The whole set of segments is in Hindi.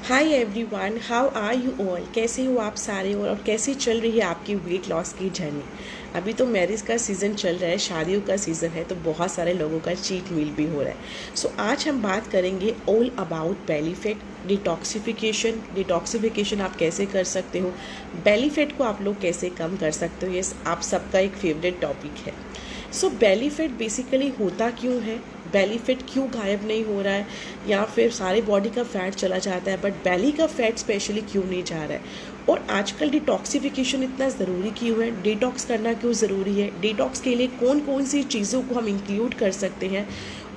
Hi everyone, how are you all. कैसे हो आप सारे और कैसी चल रही है आपकी वेट लॉस की जर्नी। अभी तो मैरिज का सीज़न चल रहा है, शादियों का सीज़न है, तो बहुत सारे लोगों का चीट मील भी हो रहा है। सो आज हम बात करेंगे all about belly fat, detoxification आप कैसे कर सकते हो, बेली फैट को आप लोग कैसे कम कर सकते हो। ये आप सबका एक फेवरेट टॉपिक है। सो बेली फैट बेसिकली होता क्यों है, बेली फैट क्यों गायब नहीं हो रहा है, या फिर सारे बॉडी का फैट चला जाता है बट बेली का फैट स्पेशली क्यों नहीं जा रहा है, और आजकल डिटॉक्सिफिकेशन इतना ज़रूरी क्यों है, डिटॉक्स करना क्यों ज़रूरी है, डिटॉक्स के लिए कौन कौन सी चीज़ों को हम इंक्लूड कर सकते हैं,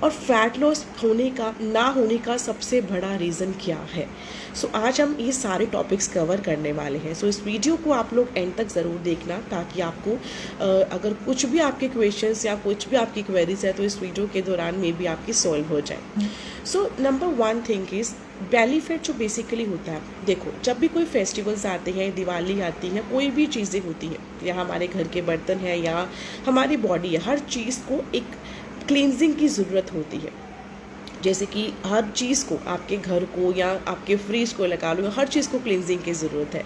और फैट लॉस होने का ना होने का सबसे बड़ा रीज़न क्या है। सो आज हम ये सारे टॉपिक्स कवर करने वाले हैं। सो इस वीडियो को आप लोग एंड तक ज़रूर देखना, ताकि आपको अगर कुछ भी आपके क्वेश्चंस या कुछ भी आपकी क्वेरीज है तो इस वीडियो के दौरान में भी आपकी सॉल्व हो जाए। So number one thing is belly fat जो बेसिकली होता है, देखो जब भी कोई फेस्टिवल्स आते हैं, दिवाली आती है, कोई भी चीज़ें होती हैं, या हमारे घर के बर्तन हैं या हमारी बॉडी है, हर चीज़ को एक क्लींजिंग की ज़रूरत होती है। जैसे कि हर चीज़ को, आपके घर को या आपके फ्रिज को लगा लो, हर चीज़ को क्लींजिंग की ज़रूरत है।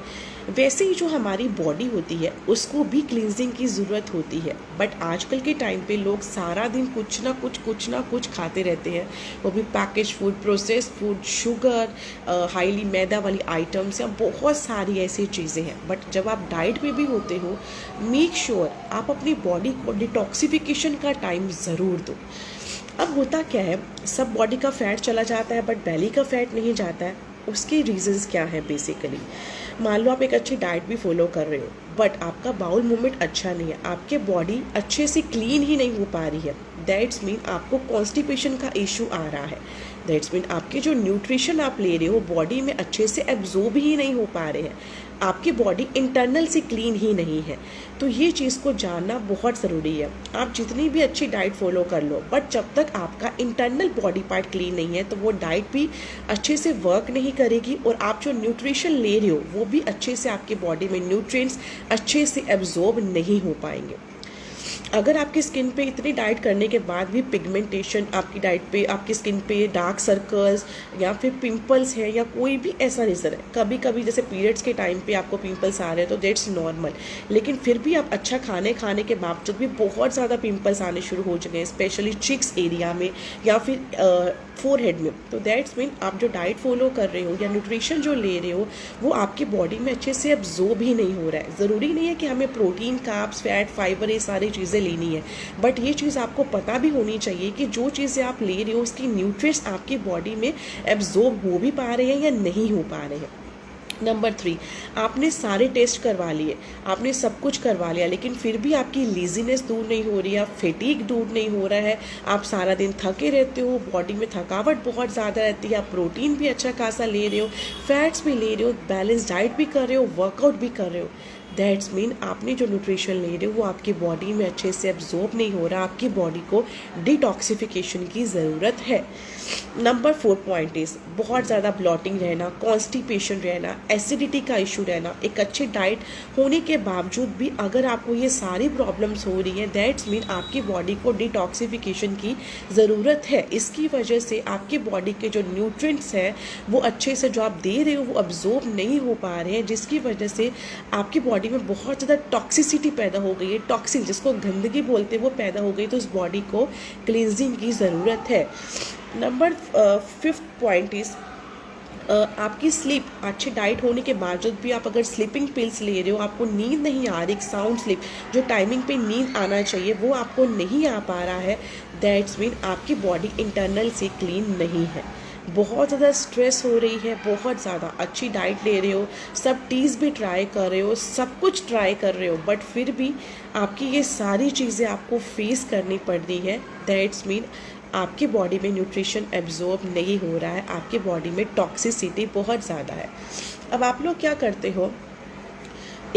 वैसे ही जो हमारी बॉडी होती है उसको भी क्लींजिंग की ज़रूरत होती है। बट आजकल के टाइम पे लोग सारा दिन कुछ ना कुछ खाते रहते हैं, वो भी package food, processed food, sugar, highly मैदा वाली आइटम्स या बहुत सारी ऐसी चीज़ें हैं। बट जब आप डाइट पे भी होते हो, मेक श्योर आप अपनी बॉडी को डिटॉक्सिफिकेशन का टाइम ज़रूर दो। अब होता क्या है, सब बॉडी का फैट चला जाता है बट बेली का फैट नहीं जाता है। उसके रीजंस क्या है बेसिकली। मान लो आप एक अच्छी डाइट भी फॉलो कर रहे हो बट आपका बाउल मूवमेंट अच्छा नहीं है, आपके बॉडी अच्छे से क्लीन ही नहीं हो पा रही है, दैट्स मीन आपको कॉन्स्टिपेशन का इशू आ रहा है। दैट्स मीन आपके जो न्यूट्रिशन आप ले रहे हो बॉडी में अच्छे से एब्जॉर्ब ही नहीं हो पा रहे हैं, आपकी बॉडी इंटरनल से क्लीन ही नहीं है। तो ये चीज़ को जानना बहुत ज़रूरी है। आप जितनी भी अच्छी डाइट फॉलो कर लो बट जब तक आपका इंटरनल बॉडी पार्ट क्लीन नहीं है तो वो डाइट भी अच्छे से वर्क नहीं करेगी, और आप जो न्यूट्रिशन ले रहे हो वो भी अच्छे से आपके बॉडी में न्यूट्रिएंट्स अच्छे से एब्जॉर्ब नहीं हो पाएंगे। अगर आपकी स्किन पे इतनी डाइट करने के बाद भी पिगमेंटेशन, आपकी डाइट पे आपकी स्किन पे डार्क सर्कल्स या फिर पिंपल्स है या कोई भी ऐसा रीज़न है, कभी कभी जैसे पीरियड्स के टाइम पे आपको पिंपल्स आ रहे हैं तो दैट्स नॉर्मल, लेकिन फिर भी आप अच्छा खाने के बावजूद भी बहुत ज़्यादा पिंपल्स आने शुरू हो चुके हैं, स्पेशली चिक्स एरिया में या फिर फोरहेड में, तो दैट्स मीन आप जो डाइट फॉलो कर रहे हो या न्यूट्रिशन जो ले रहे हो वो आपकी बॉडी में अच्छे से एब्जॉर्ब ही नहीं हो रहा है। ज़रूरी नहीं है कि हमें प्रोटीन, कार्ब्स, फैट, फाइबर ये सारी चीज़ें लेनी है, बट ये चीज़ आपको पता भी होनी चाहिए कि जो चीज़ें आप ले रहे हो उसकी न्यूट्रिएंट्स आपकी बॉडी में एब्जॉर्ब हो भी पा रहे हैं या नहीं हो पा रहे हैं। नंबर 3, आपने सारे टेस्ट करवा लिए, आपने सब कुछ करवा लिया, लेकिन फिर भी आपकी लेजीनेस दूर नहीं हो रही है, फेटीग दूर नहीं हो रहा है, आप सारा दिन थके रहते हो, बॉडी में थकावट बहुत ज़्यादा रहती है, आप प्रोटीन भी अच्छा खासा ले रहे हो, फैट्स भी ले रहे हो, बैलेंस डाइट भी कर रहे हो, वर्कआउट भी कर रहे हो, दैट्स मीन आपने जो न्यूट्रिशन ले रहे हो वो आपकी बॉडी में अच्छे से एब्जॉर्ब नहीं हो रहा, आपकी बॉडी को डिटॉक्सिफिकेशन की ज़रूरत है। नंबर 4 पॉइंट इज़ बहुत ज़्यादा ब्लॉटिंग रहना, कॉन्स्टिपेशन रहना, एसिडिटी का इशू रहना। एक अच्छी डाइट होने के बावजूद भी अगर आपको ये सारी प्रॉब्लम्स हो रही है, दैट्स मीन आपकी बॉडी को डिटॉक्सिफिकेशन की ज़रूरत है। इसकी वजह से आपकी बॉडी के जो न्यूट्रिएंट्स हैं वो अच्छे से जो आप दे रहे हो वो अब्जॉर्ब नहीं हो पा रहे हैं, जिसकी वजह से आपकी बॉडी में बहुत ज़्यादा टॉक्सिसिटी पैदा हो गई है, टॉक्सिन जिसको गंदगी बोलते हैं वो पैदा हो गई, तो उस बॉडी को क्लींजिंग की ज़रूरत है। नंबर 5 पॉइंट इज़ आपकी स्लीप। अच्छी डाइट होने के बावजूद भी आप अगर स्लीपिंग पिल्स ले रहे हो, आपको नींद नहीं आ रही, साउंड स्लीप जो टाइमिंग पे नींद आना चाहिए वो आपको नहीं आ पा रहा है, दैट्स मीन आपकी बॉडी इंटरनल से क्लीन नहीं है। बहुत ज़्यादा स्ट्रेस हो रही है, बहुत ज़्यादा अच्छी डाइट ले रहे हो, सब टीज़ भी ट्राई कर रहे हो, सब कुछ ट्राई कर रहे हो, बट फिर भी आपकी ये सारी चीज़ें आपको फेस करनी पड़ रही है, दैट्स मीन आपकी बॉडी में न्यूट्रिशन एब्जॉर्ब नहीं हो रहा है, आपकी बॉडी में टॉक्सिसिटी बहुत ज़्यादा है। अब आप लोग क्या करते हो,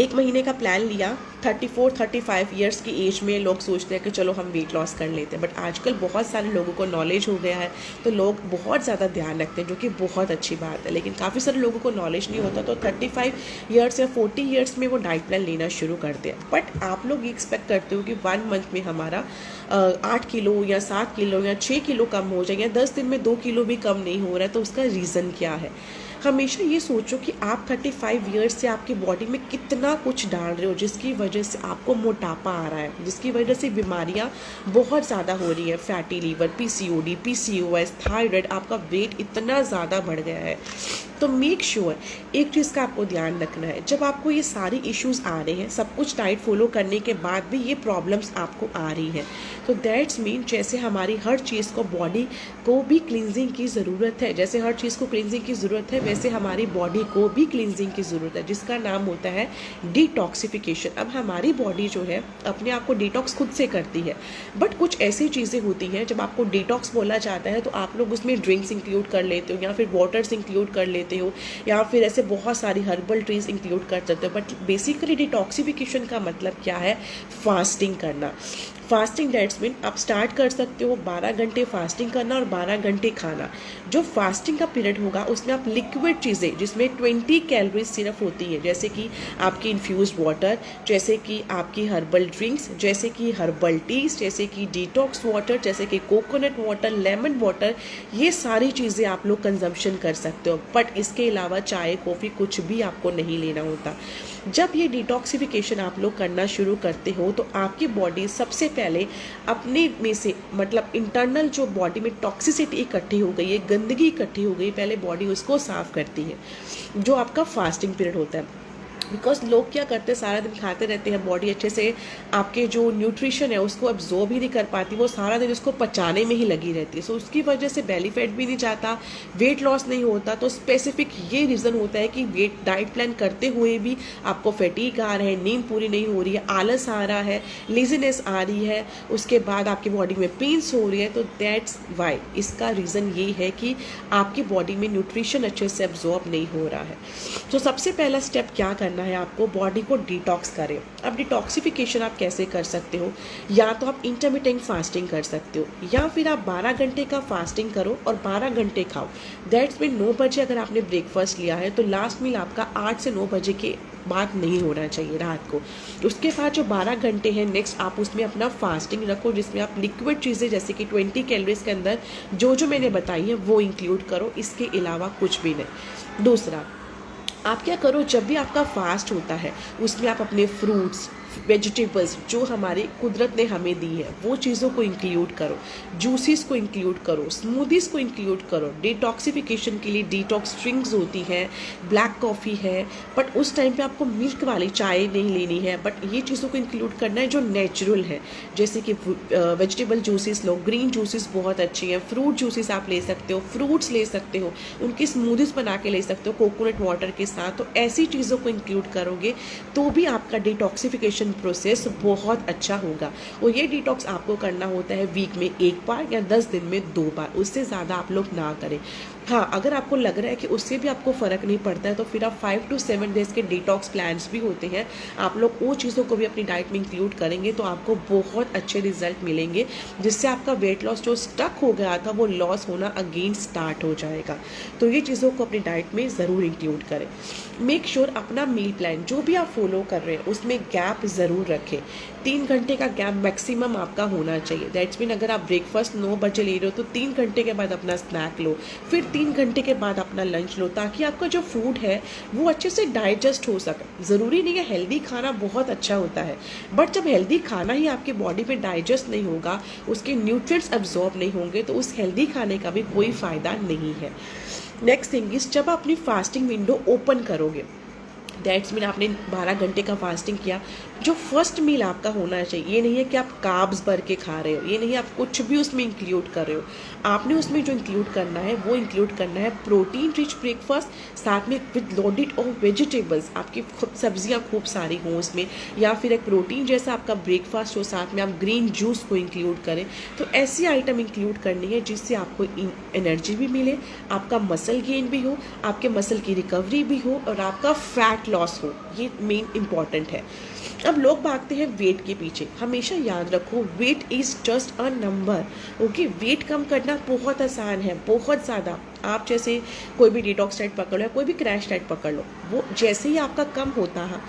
एक महीने का प्लान लिया, 34-35 ईयर्स की एज में लोग सोचते हैं कि चलो हम वेट लॉस कर लेते हैं, बट आजकल बहुत सारे लोगों को नॉलेज हो गया है तो लोग बहुत ज़्यादा ध्यान रखते हैं, जो कि बहुत अच्छी बात है, लेकिन काफ़ी सारे लोगों को नॉलेज नहीं होता तो 35 ईयर्स या 40 ईयर्स में वो डाइट प्लान लेना शुरू करते हैं। बट आप लोग ये एक्सपेक्ट करते हो कि 1 मंथ में हमारा 8 किलो या 7 किलो या 6 किलो कम हो जाए, या 10 दिन में 2 किलो भी कम नहीं हो रहा है, तो उसका रीज़न क्या है। हमेशा ये सोचो कि आप 35 ईयर्स से आपकी बॉडी में कितना कुछ डाल रहे हो, जिसकी वजह से आपको मोटापा आ रहा है, जिसकी वजह से बीमारियाँ बहुत ज़्यादा हो रही है, fatty liver, PCOD, PCOS, thyroid, आपका वेट इतना ज़्यादा बढ़ गया है। तो मेक श्योर एक चीज़ का आपको ध्यान रखना है, जब आपको ये सारी इश्यूज आ रहे हैं, सब कुछ डाइट फॉलो करने के बाद भी ये प्रॉब्लम्स आपको आ रही है, तो दैट्स मीन जैसे हमारी हर चीज़ को, बॉडी को भी क्लिनजिंग की ज़रूरत है, जैसे हर चीज़ को क्लिनजिंग की ज़रूरत है, वैसे हमारी बॉडी को भी क्लिनजिंग की ज़रूरत है, जिसका नाम होता है डिटॉक्सिफिकेशन। अब हमारी बॉडी जो है अपने आप को डिटॉक्स खुद से करती है, बट कुछ ऐसी चीज़ें होती हैं जब आपको डिटॉक्स बोला जाता है तो आप लोग उसमें ड्रिंक्स इंक्लूड कर लेते हो, या फिर वाटर्स इंक्लूड कर लेते हो, या फिर ऐसे बहुत सारी हर्बल ट्रीज इंक्लूड कर सकते हो। बट बेसिकली डिटॉक्सिफिकेशन का मतलब क्या है? फास्टिंग करना। फास्टिंग दैट्स मीन आप स्टार्ट कर सकते हो 12 घंटे फास्टिंग करना और 12 घंटे खाना। जो फास्टिंग का पीरियड होगा उसमें आप लिक्विड चीज़ें, जिसमें 20 कैलोरीज सिर्फ होती है, जैसे कि आपकी इन्फ्यूज्ड वाटर, जैसे कि आपकी हर्बल ड्रिंक्स, जैसे कि हर्बल टीज, जैसे कि डिटॉक्स वाटर, जैसे कि कोकोनट वाटर, लेमन वाटर, ये सारी चीज़ें आप लोग कंजम्पशन कर सकते हो। बट इसके अलावा चाय, कॉफ़ी कुछ भी आपको नहीं लेना होता। जब ये डिटॉक्सिफिकेशन आप लोग करना शुरू करते हो तो आपकी बॉडी सबसे पहले अपने में से, मतलब इंटरनल जो बॉडी में टॉक्सिसिटी इकट्ठी हो गई है, गंदगी इकट्ठी हो गई, पहले बॉडी उसको साफ करती है, जो आपका फास्टिंग पीरियड होता है। बिकॉज लोग क्या करते हैं, सारा दिन खाते रहते हैं, बॉडी अच्छे से आपके जो न्यूट्रिशन है उसको एब्जॉर्ब ही नहीं कर पाती, वो सारा दिन उसको पचाने में ही लगी रहती है। सो उसकी वजह से बेली फैट भी नहीं जाता, वेट लॉस नहीं होता। तो स्पेसिफिक ये रीज़न होता है कि वेट डाइट प्लान करते हुए भी आपको फैटीग आ रहा है, नींद पूरी नहीं हो रही है, आलस आ रहा है, लेजीनेस आ रही है, उसके बाद आपकी बॉडी में पेन्स हो रही है। तो दैट्स वाई, इसका रीज़न ये है कि आपकी बॉडी में न्यूट्रिशन अच्छे से एब्जॉर्ब नहीं हो रहा है। तो सबसे पहला स्टेप क्या करना है, आपको बॉडी को डिटॉक्स करें। अब डिटॉक्सिफिकेशन आप कैसे कर सकते हो? या तो आप इंटरमिटेंट फास्टिंग कर सकते हो, या फिर आप 12 घंटे का फास्टिंग करो और 12 घंटे खाओ। दैट्स मीन 9 बजे अगर आपने ब्रेकफास्ट लिया है तो लास्ट मील आपका 8 से 9 बजे के बाद नहीं होना चाहिए रात को। उसके बाद जो 12 घंटे हैं नेक्स्ट, आप उसमें अपना फास्टिंग रखो, जिसमें आप लिक्विड चीज़ें जैसे कि 20 कैलोरीज के अंदर जो मैंने बताई है वो इंक्लूड करो, इसके अलावा कुछ भी नहीं। दूसरा, आप क्या करो, जब भी आपका फास्ट होता है उसमें आप अपने फ्रूट्स, वेजिटेबल्स जो हमारी कुदरत ने हमें दी है वो चीज़ों को इंक्लूड करो, जूसेस को इंक्लूड करो, स्मूदीज़ को इंक्लूड करो। डिटॉक्सिफिकेशन के लिए डिटॉक्स ड्रिंक्स होती हैं, ब्लैक कॉफ़ी है, बट उस टाइम पे आपको मिल्क वाली चाय नहीं लेनी है, बट ये चीज़ों को इंक्लूड करना है जो नेचुरल है, जैसे कि वेजिटेबल जूसेस लो, ग्रीन जूसेस बहुत अच्छी हैं, फ्रूट जूसेस आप ले सकते हो, फ्रूट्स ले सकते हो, उनकी स्मूदीज़ बना के ले सकते हो कोकोनट वाटर के साथ। तो ऐसी चीज़ों को इंक्लूड करोगे तो भी आपका डिटॉक्सिफिकेशन प्रोसेस बहुत अच्छा होगा। और ये डिटॉक्स आपको करना होता है वीक में 1 बार या 10 दिन में 2 बार, उससे ज़्यादा आप लोग ना करें। हाँ, अगर आपको लग रहा है कि उससे भी आपको फ़र्क नहीं पड़ता है तो फिर आप 5 to 7 डेज़ के डिटॉक्स प्लान्स भी होते हैं, आप लोग वो चीज़ों को भी अपनी डाइट में इंक्लूड करेंगे तो आपको बहुत अच्छे रिजल्ट मिलेंगे, जिससे आपका वेट लॉस जो स्टक हो गया था वो लॉस होना अगेन स्टार्ट हो जाएगा। तो ये चीज़ों को अपनी डाइट में ज़रूर इंक्लूड करें। मेक श्योर अपना मील प्लान जो भी आप फॉलो कर रहे हैं उसमें गैप ज़रूर रखें। 3 घंटे का गैप मैक्सिमम आपका होना चाहिए। दैट्स मीन अगर आप ब्रेकफास्ट 9 बजे ले रहे हो तो 3 घंटे के बाद अपना स्नैक लो, फिर 3 घंटे के बाद अपना लंच लो, ताकि आपका जो फूड है वो अच्छे से डाइजेस्ट हो सके। ज़रूरी नहीं है हेल्दी खाना बहुत अच्छा होता है, बट जब हेल्दी खाना ही आपके बॉडी में डाइजेस्ट नहीं होगा, उसके न्यूट्रिएंट्स एब्जॉर्ब नहीं होंगे, तो उस हेल्दी खाने का भी कोई फ़ायदा नहीं है। नेक्स्ट थिंग इज, जब आप अपनी फास्टिंग विंडो ओपन करोगे, दैट्स मीन आपने 12 घंटे का फास्टिंग किया, जो फर्स्ट मील आपका होना चाहिए, ये नहीं है कि आप कार्ब्स भर के खा रहे हो, ये नहीं है आप कुछ भी उसमें इंक्लूड कर रहे हो। आपने उसमें जो इंक्लूड करना है वो इंक्लूड करना है प्रोटीन रिच ब्रेकफास्ट, साथ में विद लोडेड ऑफ वेजिटेबल्स, आपकी सब्जियां खूब सारी हों उसमें, या फिर एक प्रोटीन जैसा आपका ब्रेकफास्ट हो, साथ में आप ग्रीन जूस को इंक्लूड करें। तो ऐसी आइटम इंक्लूड करनी है जिससे आपको एनर्जी भी मिले, आपका मसल गेन भी हो, आपके मसल की रिकवरी भी हो और आपका फैट लॉस हो। ये मेन इंपॉर्टेंट है। अब लोग भागते हैं वेट के पीछे, हमेशा याद रखो weight is just a number. Okay, weight कम करना बहुत आसान है, बहुत ज़्यादा। आप जैसे कोई भी डिटॉक्स डाइट पकड़ लो या कोई भी क्रैश डाइट पकड़ लो, वो जैसे ही आपका कम होता है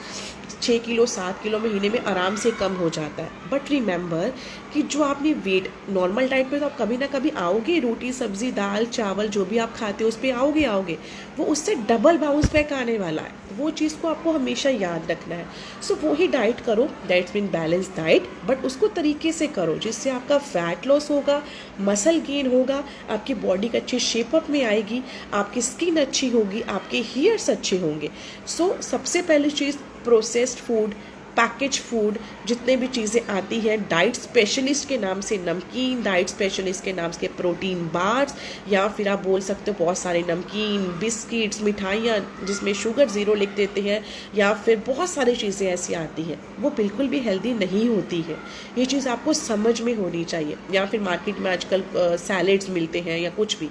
6 किलो 7 किलो महीने में आराम से कम हो जाता है। बट रिमेंबर कि जो आपने वेट नॉर्मल डाइट पे तो आप कभी ना कभी आओगे, रोटी सब्जी दाल चावल जो भी आप खाते हो उस पर आओगे, वो उससे डबल बाउंस बैक आने वाला है। वो चीज़ को आपको हमेशा याद रखना है। सो वही डाइट करो, that's mean balance diet, but उसको तरीके से करो जिससे आपका फैट लॉस होगा, मसल गेन होगा, आपकी बॉडी का अच्छी शेपअप में आएगी, आपकी स्किन अच्छी होगी, आपके हेयर्स अच्छे होंगे। सो सबसे पहली चीज़ प्रोसेस्ड फूड, पैकेज फूड, जितने भी चीज़ें आती हैं डाइट स्पेशलिस्ट के नाम से नमकीन, डाइट स्पेशलिस्ट के नाम से प्रोटीन बार्स, या फिर आप बोल सकते हो बहुत सारे नमकीन, बिस्किट्स, मिठाइयाँ जिसमें शुगर ज़ीरो लिख देते हैं, या फिर बहुत सारी चीज़ें ऐसी आती हैं, वो बिल्कुल भी हेल्दी नहीं होती है। ये चीज़ आपको समझ में होनी चाहिए। या फिर मार्केट में आजकल सैलेड्स मिलते हैं या कुछ भी,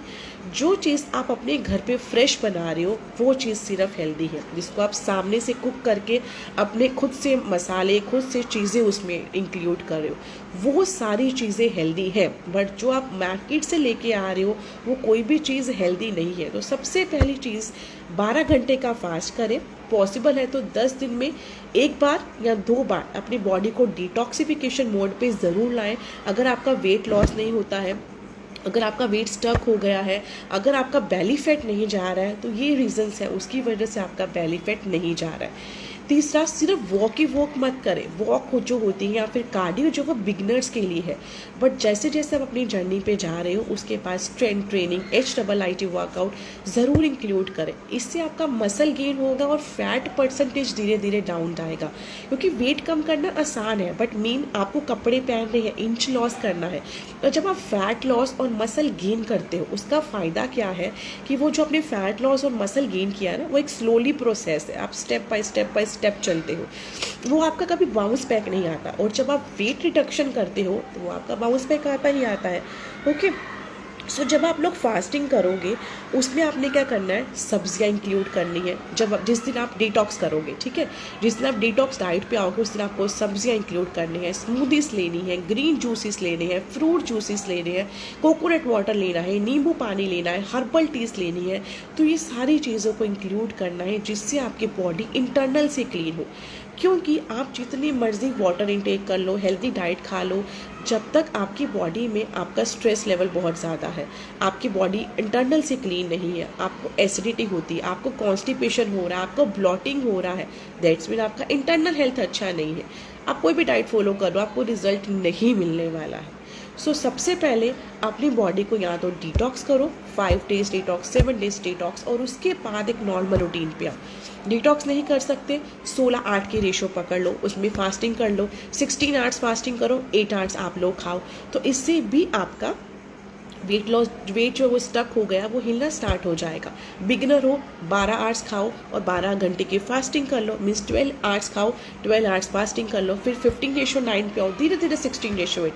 जो चीज़ आप अपने घर पे फ्रेश बना रहे हो वो चीज़ सिर्फ हेल्दी है, जिसको आप सामने से कुक करके अपने खुद से मसाले, खुद से चीज़ें उसमें इंक्लूड कर रहे हो, वो सारी चीज़ें हेल्दी है। बट जो आप मार्केट से लेके आ रहे हो वो कोई भी चीज़ हेल्दी नहीं है। तो सबसे पहली चीज़ 12 घंटे का फास्ट करें, पॉसिबल है तो 10 दिन में एक बार या 2 बार अपनी बॉडी को डिटॉक्सिफिकेशन मोड पे ज़रूर लाएं। अगर आपका वेट लॉस नहीं होता है, अगर आपका वेट स्टक हो गया है, अगर आपका बेली फैट नहीं जा रहा है, तो ये रीजंस है उसकी वजह से आपका बेली फैट नहीं जा रहा है। तीसरा, सिर्फ वॉक ही वॉक मत करें। वॉक जो होती है या फिर कार्डियो जो वो बिगनर्स के लिए है, बट जैसे जैसे आप अपनी जर्नी पे जा रहे हो उसके पास स्ट्रेंथ ट्रेनिंग, HIIT वर्कआउट ज़रूर इंक्लूड करें। इससे आपका मसल गेन होगा और फैट परसेंटेज धीरे धीरे डाउन जाएगा। क्योंकि वेट कम करना आसान है, बट मेन आपको कपड़े पहनने हैं, इंच लॉस करना है। और जब आप फैट लॉस और मसल गेन करते हो उसका फ़ायदा क्या है कि वो जो आपने फैट लॉस और मसल गेन किया है ना, वो एक स्लोली प्रोसेस है। आप स्टेप बाय स्टेप चलते हो, वो आपका कभी बाउंस बैक नहीं आता। और जब आप वेट रिडक्शन करते हो तो वो आपका बाउंस बैक आता ही आता है। ओके, सो जब आप लोग फास्टिंग करोगे उसमें आपने क्या करना है, सब्जियां इंक्लूड करनी है। जिस दिन आप डिटॉक्स करोगे, ठीक है, जिस दिन आप डिटॉक्स डाइट पे आओगे उस दिन आपको सब्जियां इंक्लूड करनी है, स्मूदीज लेनी है, ग्रीन जूसेस लेने हैं, फ्रूट जूसेस लेने हैं, कोकोनट वाटर लेना है, नींबू पानी लेना है, हर्बल टीज लेनी है। तो ये सारी चीज़ों को इंक्लूड करना है जिससे आपकी बॉडी इंटरनल से क्लीन हो। क्योंकि आप जितनी मर्जी वाटर इंटेक कर लो, हेल्दी डाइट खा लो, जब तक आपकी बॉडी में आपका स्ट्रेस लेवल बहुत ज़्यादा है, आपकी बॉडी इंटरनल से क्लीन नहीं है, आपको एसिडिटी होती है, आपको कॉन्स्टिपेशन हो रहा है, आपको ब्लॉटिंग हो रहा है, दैट्स मीन आपका इंटरनल हेल्थ अच्छा नहीं है। आप कोई भी डाइट फॉलो करो आपको रिजल्ट नहीं मिलने वाला है। सो सबसे पहले अपनी बॉडी को या तो डिटॉक्स करो, 5 डेज डिटॉक्स, 7 डेज डिटॉक्स, और उसके बाद एक नॉर्मल रूटीन पे आओ। डिटॉक्स नहीं कर सकते, 16-8 की रेशो पकड़ लो, उसमें फास्टिंग कर लो, 16 आवर्स फास्टिंग करो, 8 आवर्स आप लोग खाओ। तो इससे भी आपका वेट लॉस, वेट जो वो स्टक हो गया वो हिलना स्टार्ट हो जाएगा। बिगिनर हो 12 आवर्स खाओ और 12 घंटे की फास्टिंग कर लो, मीन्स 12 आवर्स खाओ, 12 आवर्स फास्टिंग कर लो, फिर 15:9 पे आओ, धीरे धीरे 16:8।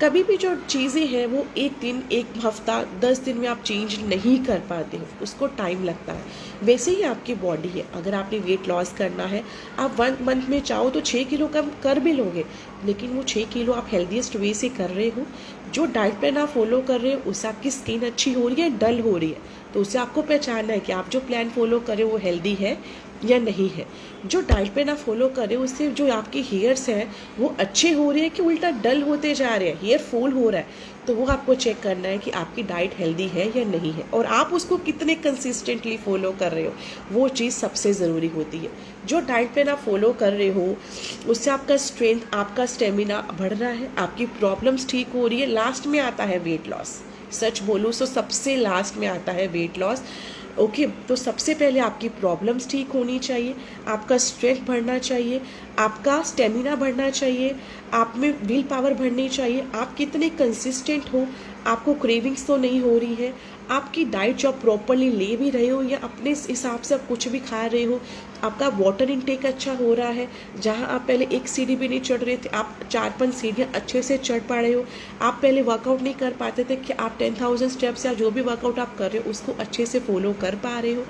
कभी भी जो चीज़ें हैं वो एक दिन, एक हफ्ता, 10 दिन में आप चेंज नहीं कर पाते हो, उसको टाइम लगता है। वैसे ही आपकी बॉडी है, अगर आपने वेट लॉस करना है, आप 1 मंथ में चाहो तो 6 किलो कम कर भी लोगे, लेकिन वो 6 किलो आप हेल्दीएस्ट वे से कर रहे हो। जो डाइट प्लान आप फॉलो कर रहे हो उससे आपकी स्किन अच्छी हो रही है, डल हो रही है, तो उससे आपको पहचानना है कि आप जो प्लान फॉलो कर रहे हो वो हेल्दी है या नहीं है। जो डाइट प्लान आप फॉलो कर रहे हो उससे जो आपके हेयर्स हैं वो अच्छे हो रहे हैं कि उल्टा डल होते जा रहे हैं, हेयर फॉल हो रहा है, तो वो आपको चेक करना है कि आपकी डाइट हेल्दी है या नहीं है, और आप उसको कितने कंसिस्टेंटली फॉलो कर रहे हो, वो चीज़ सबसे ज़रूरी होती है। जो डाइट प्लान आप फॉलो कर रहे हो उससे आपका स्ट्रेंथ, आपका स्टेमिना बढ़ रहा है, आपकी प्रॉब्लम्स ठीक हो रही है, लास्ट में आता है वेट लॉस। सच बोलूँ तो सबसे लास्ट में आता है वेट लॉस। ओके, तो सबसे पहले आपकी प्रॉब्लम्स ठीक होनी चाहिए, आपका स्ट्रेंथ बढ़ना चाहिए, आपका स्टेमिना बढ़ना चाहिए, आप में विल पावर बढ़नी चाहिए, आप कितने कंसिस्टेंट हो, आपको क्रेविंग्स तो नहीं हो रही है, आपकी डाइट जो आप प्रॉपरली ले भी रहे हो या अपने हिसाब से आप कुछ भी खा रहे हो, आपका वाटर इनटेक अच्छा हो रहा है, जहां आप पहले एक सीढ़ी भी नहीं चढ़ रहे थे आप 4-5 सीढ़ियाँ अच्छे से चढ़ पा रहे हो, आप पहले वर्कआउट नहीं कर पाते थे कि आप 10,000 स्टेप्स या जो भी वर्कआउट आप कर रहे हो उसको अच्छे से फॉलो कर पा रहे हो,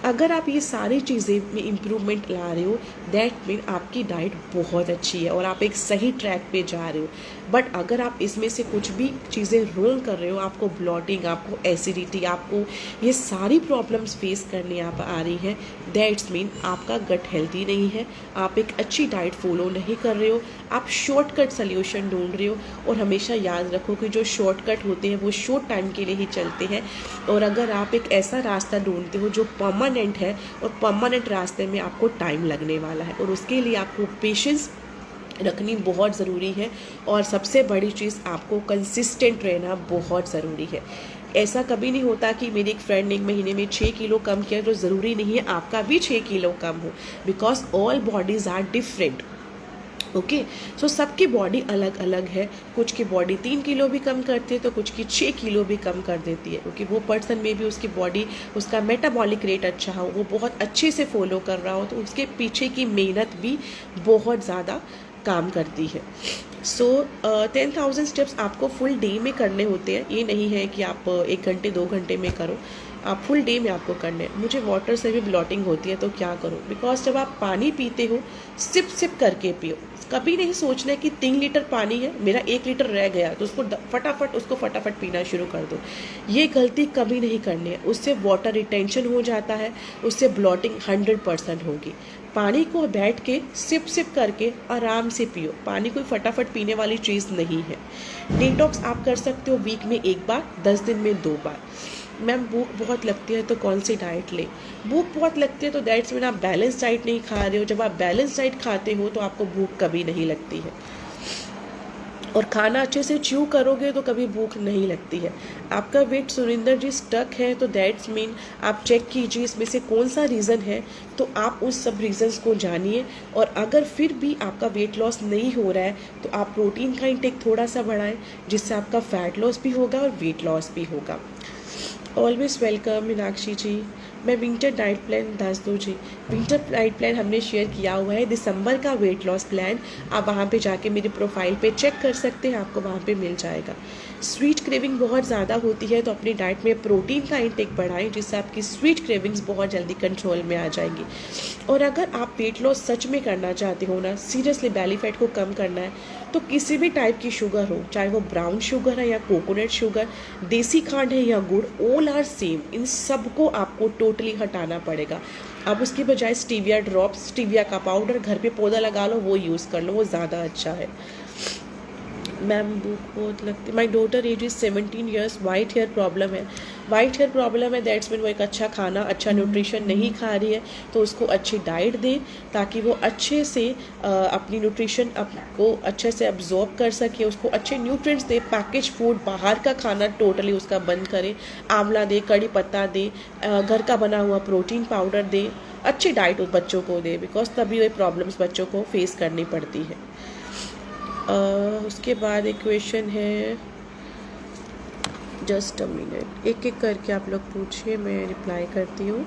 अगर आप ये सारी चीज़ें में इम्प्रूवमेंट ला रहे हो, दैट मीन आपकी डाइट बहुत अच्छी है और आप एक सही ट्रैक पे जा रहे हो। बट अगर आप इसमें से कुछ भी चीज़ें रोंग कर रहे हो, आपको ब्लॉटिंग, आपको एसिडिटी, आपको ये सारी प्रॉब्लम्स फेस करने आप आ रही हैं, दैट्स मीन आपका गट हेल्दी नहीं है, आप एक अच्छी डाइट फॉलो नहीं कर रहे हो, आप शॉर्टकट सल्यूशन ढूंढ रहे हो। और हमेशा याद रखो कि जो शॉर्टकट होते हैं वो शॉर्ट टाइम के लिए ही चलते हैं। और अगर आप एक ऐसा रास्ता ढूंढते हो जो परमानेंट है, और परमानेंट रास्ते में आपको टाइम लगने वाला है, और उसके लिए आपको पेशेंस रखनी बहुत ज़रूरी है। और सबसे बड़ी चीज़, आपको कंसिस्टेंट रहना बहुत ज़रूरी है। ऐसा कभी नहीं होता कि मेरी एक फ्रेंड ने एक महीने में 6 किलो कम किया, तो ज़रूरी नहीं है आपका भी 6 किलो कम हो, because all bodies are different. Okay, so सबकी बॉडी अलग अलग है। कुछ की बॉडी 3 किलो भी कम करती है तो कुछ की 6 किलो भी कम कर देती है, क्योंकि वो पर्सन में भी उसकी बॉडी, उसका मेटाबॉलिक रेट अच्छा हो, वो बहुत अच्छे से फॉलो कर रहा हो, तो उसके पीछे की मेहनत भी बहुत ज़्यादा काम करती है। सो 10,000 स्टेप्स आपको फुल डे में करने होते हैं। ये नहीं है कि आप 1 घंटे 2 घंटे में करो, आप फुल डे में आपको करने हैं। मुझे वाटर से भी ब्लॉटिंग होती है तो क्या करो, बिकॉज जब आप पानी पीते हो, सिप सिप करके पियो। कभी नहीं सोचना है कि 3 लीटर पानी है, मेरा 1 लीटर रह गया तो उसको फटाफट पीना शुरू कर दो। ये गलती कभी नहीं करनी है, उससे वाटर रिटेंशन हो जाता है, उससे ब्लॉटिंग 100% होगी। पानी को बैठ के सिप सिप करके आराम से पियो। पानी कोई फटाफट पीने वाली चीज़ नहीं है। डिटॉक्स आप कर सकते हो वीक में 1 बार, 10 दिन में 2 बार। मैम भूख बहुत लगती है तो कौन सी डाइट ले? भूख बहुत लगती है तो दैट्स मीन आप बैलेंस डाइट नहीं खा रहे हो। जब आप बैलेंस डाइट खाते हो तो आपको भूख कभी नहीं लगती है, और खाना अच्छे से च्यू करोगे तो कभी भूख नहीं लगती है। आपका वेट सुरिंदर जी स्टक है तो दैट्स मीन आप चेक कीजिए इसमें से कौन सा रीज़न है, तो आप उस सब रीजंस को जानिए। और अगर फिर भी आपका वेट लॉस नहीं हो रहा है तो आप प्रोटीन का इंटेक थोड़ा सा बढ़ाएं, जिससे आपका फैट लॉस भी होगा और वेट लॉस भी होगा। ऑलवेज वेलकम मीनाक्षी जी। मैं विंटर डाइट प्लान दस दो जी। विंटर डाइट प्लान हमने शेयर किया हुआ है, दिसंबर का वेट लॉस प्लान। आप वहाँ पे जाके मेरी प्रोफाइल पे चेक कर सकते हैं, आपको वहाँ पे मिल जाएगा। स्वीट क्रेविंग बहुत ज़्यादा होती है तो अपनी डाइट में प्रोटीन का इंटेक बढ़ाएं, जिससे आपकी स्वीट क्रेविंग्स बहुत जल्दी कंट्रोल में आ जाएंगी। और अगर आप वेट लॉस सच में करना चाहते हो ना, सीरियसली बेली फैट को कम करना है, तो किसी भी टाइप की शुगर हो, चाहे वो ब्राउन शुगर है या कोकोनट शुगर, देसी खांड है या गुड़, ऑल आर सेम। इन सब को आपको टोटली हटाना पड़ेगा। अब उसकी बजाय स्टीविया ड्रॉप्स, स्टीविया का पाउडर घर पे पौधा लगा लो, वो यूज़ कर लो, वो ज़्यादा अच्छा है। मैम भूख बहुत लगती। My daughter age is 17 years, white hair problem है। वाइट हेयर प्रॉब्लम है, दैट्स मीन वो एक अच्छा खाना, अच्छा न्यूट्रिशन नहीं खा रही है, तो उसको अच्छी डाइट दें ताकि वो अच्छे से अपनी न्यूट्रिशन को अच्छे से अब्जॉर्ब कर सके, उसको अच्छे न्यूट्रिएंट्स दे। पैकेज फूड, बाहर का खाना टोटली उसका बंद करें। आंवला दे, कड़ी पत्ता दे, घर का बना हुआ प्रोटीन पाउडर दे, अच्छी डाइट उस बच्चों को दे, बिकॉज तभी ये प्रॉब्लम्स बच्चों को फेस करनी पड़ती है। उसके बाद एक क्वेश्चन है, जस्ट अ मिनट, एक एक करके आप लोग पूछिए, मैं रिप्लाई करती हूँ।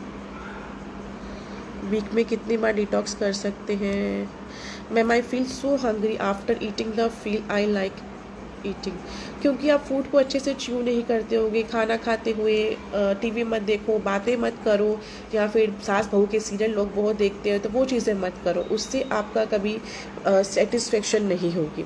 वीक में कितनी बार डिटॉक्स कर सकते हैं? Ma'am I feel so hungry after eating the feel I like eating. क्योंकि आप फूड को अच्छे से च्यू नहीं करते होगे। खाना खाते हुए टीवी मत देखो, बातें मत करो, या फिर सास बहू के सीरियल लोग बहुत देखते हैं तो वो चीज़ें मत करो, उससे आपका कभी सेटिस्फेक्शन नहीं होगी।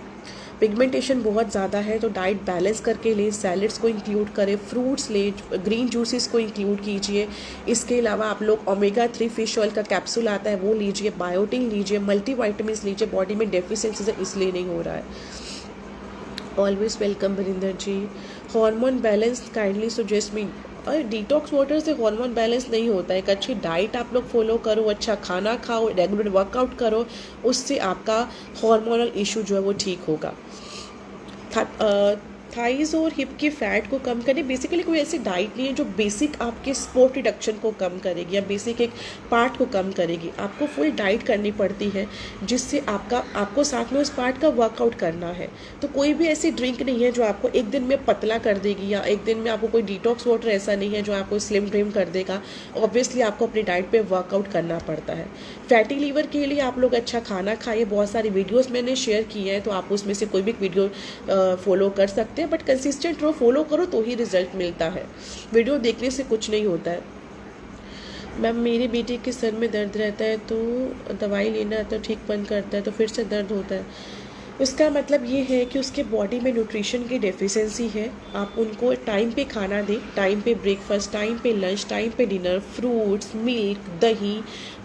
पिगमेंटेशन बहुत ज़्यादा है तो डाइट बैलेंस करके ले, सैलड्स को इंक्लूड करें, फ्रूट्स ले, ग्रीन जूसेस को इंक्लूड कीजिए। इसके अलावा आप लोग ओमेगा 3 फिश ऑयल का कैप्सूल आता है वो लीजिए, बायोटिन लीजिए, मल्टीवाइटामिन्स लीजिए। बॉडी में डेफिशिएंसी इसलिए नहीं हो रहा है। ऑलवेज वेलकम बरिंदर जी। हार्मोन बैलेंस काइंडली सुजेस्ट मी। और डिटॉक्स वाटर से हार्मोन बैलेंस नहीं होता है। एक अच्छी डाइट आप लोग फॉलो करो, अच्छा खाना खाओ, रेगुलर वर्कआउट करो, उससे आपका हार्मोनल इशू जो है वो ठीक होगा। थाइज और हिप के फैट को कम करने, बेसिकली कोई ऐसी डाइट नहीं है जो बेसिक आपके स्पोर्ट रिडक्शन को कम करेगी या बेसिक एक पार्ट को कम करेगी। आपको फुल डाइट करनी पड़ती है, जिससे आपको साथ में उस पार्ट का वर्कआउट करना है। तो कोई भी ऐसी ड्रिंक नहीं है जो आपको एक दिन में पतला कर देगी, या एक दिन में आपको कोई डिटॉक्स वाटर ऐसा नहीं है जो आपको स्लिम ड्रिम कर देगा। ऑब्वियसली आपको अपनी डाइट पे वर्कआउट करना पड़ता है। फैटी लीवर के लिए आप लोग अच्छा खाना खाइए। बहुत सारी वीडियोस मैंने शेयर की हैं, तो आप उसमें से कोई भी वीडियो फॉलो कर सकते हैं, बट कंसिस्टेंट रहो, फॉलो करो तो ही रिजल्ट मिलता है। वीडियो देखने से कुछ नहीं होता है। मैम मेरी बेटी के सर में दर्द रहता है तो दवाई लेना तो ठीक बंद करता है तो फिर से दर्द होता है। उसका मतलब ये है कि उसके बॉडी में न्यूट्रिशन की डेफिशिएंसी है। आप उनको टाइम पे खाना दें, टाइम पे ब्रेकफास्ट, टाइम पे लंच, टाइम पे डिनर, फ्रूट्स, मिल्क, दही,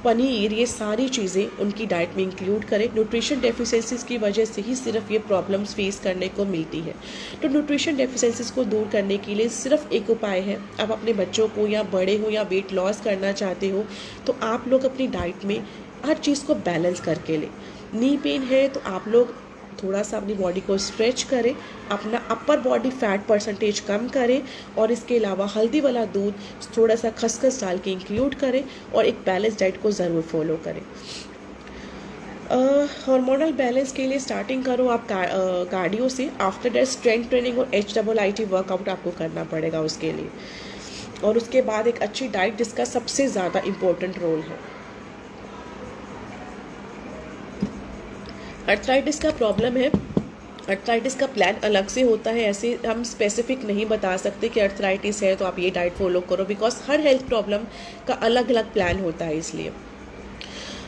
पनीर, ये सारी चीज़ें उनकी डाइट में इंक्लूड करें। न्यूट्रिशन डेफिशिएंसीज की वजह से ही सिर्फ ये प्रॉब्लम्स फेस करने को मिलती है। तो न्यूट्रिशन डेफिशिएंसीज को दूर करने के लिए सिर्फ एक उपाय है। आप अपने बच्चों को या बड़े हो या वेट लॉस करना चाहते हो तो आप लोग अपनी डाइट में हर चीज़ को बैलेंस करके लें। नी पेन है तो आप लोग थोड़ा सा अपनी बॉडी को स्ट्रेच करें, अपना अपर बॉडी फैट परसेंटेज कम करें और इसके अलावा हल्दी वाला दूध थोड़ा सा खसखस डाल के इंक्लूड करें और एक बैलेंस डाइट को ज़रूर फॉलो करें। हार्मोनल बैलेंस के लिए स्टार्टिंग करो आप कार्डियो से। आफ्टर दैट स्ट्रेंथ ट्रेनिंग और HIIT वर्कआउट आपको करना पड़ेगा उसके लिए। और उसके बाद एक अच्छी डाइट जिसका सबसे ज़्यादा इम्पोर्टेंट रोल है। अर्थराइटिस का प्रॉब्लम है, अर्थराइटिस का प्लान अलग से होता है। ऐसे हम स्पेसिफिक नहीं बता सकते कि अर्थराइटिस है तो आप ये डाइट फॉलो करो, बिकॉज हर हेल्थ प्रॉब्लम का अलग अलग प्लान होता है। इसलिए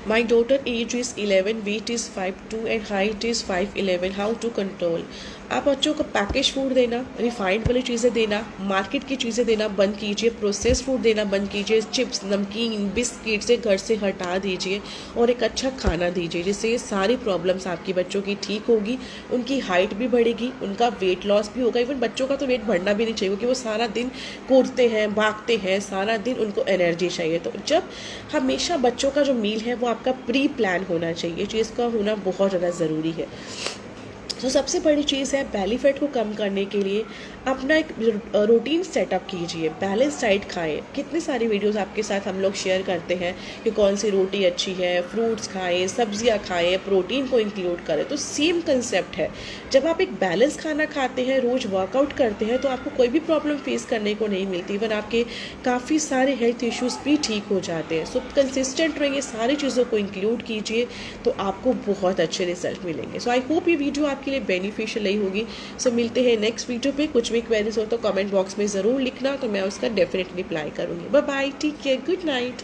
my daughter age is 11, weight is 5'2" and height is 5'11", how to control. आप बच्चों को पैकेज फूड देना, रिफाइंड वाली चीज़ें देना, मार्केट की चीज़ें देना बंद कीजिए, प्रोसेस फूड देना बंद कीजिए, चिप्स, नमकीन, बिस्किट से घर से हटा दीजिए और एक अच्छा खाना दीजिए, जिससे ये सारी प्रॉब्लम्स आपकी बच्चों की ठीक होगी। उनकी हाइट भी बढ़ेगी, उनका वेट लॉस भी होगा। इवन बच्चों का तो वेट बढ़ना भी नहीं चाहिए क्योंकि वो सारा दिन कूदते हैं, भागते हैं, सारा दिन उनको एनर्जी चाहिए। तो जब हमेशा बच्चों का जो मील है वो आपका प्री प्लान होना चाहिए, चीज़ का होना बहुत ज़्यादा ज़रूरी है। तो सबसे बड़ी चीज़ है बेली फैट को कम करने के लिए अपना एक रूटीन सेटअप कीजिए, बैलेंस डाइट खाएं। कितने सारी वीडियोस आपके साथ हम लोग शेयर करते हैं कि कौन सी रोटी अच्छी है, फ्रूट्स खाएं, सब्जियां खाएं, प्रोटीन को इंक्लूड करें। तो सेम कंसेप्ट है, जब आप एक बैलेंस खाना खाते हैं, रोज़ वर्कआउट करते हैं, तो आपको कोई भी प्रॉब्लम फेस करने को नहीं मिलती। इवन आपके काफ़ी सारे हेल्थ इश्यूज़ भी ठीक हो जाते हैं। सो कंसिस्टेंट रहिए, सारी चीज़ों को इंक्लूड कीजिए तो आपको बहुत अच्छे रिजल्ट मिलेंगे। सो आई होप ये वीडियो आपके लिए बेनिफिशियल रही होगी। सो मिलते हैं नेक्स्ट वीडियो पे। कुछ भी क्वेरीज हो तो कमेंट बॉक्स में ज़रूर लिखना, तो मैं उसका डेफिनेटली रिप्लाई करूँगी। Bye bye, take care, good night.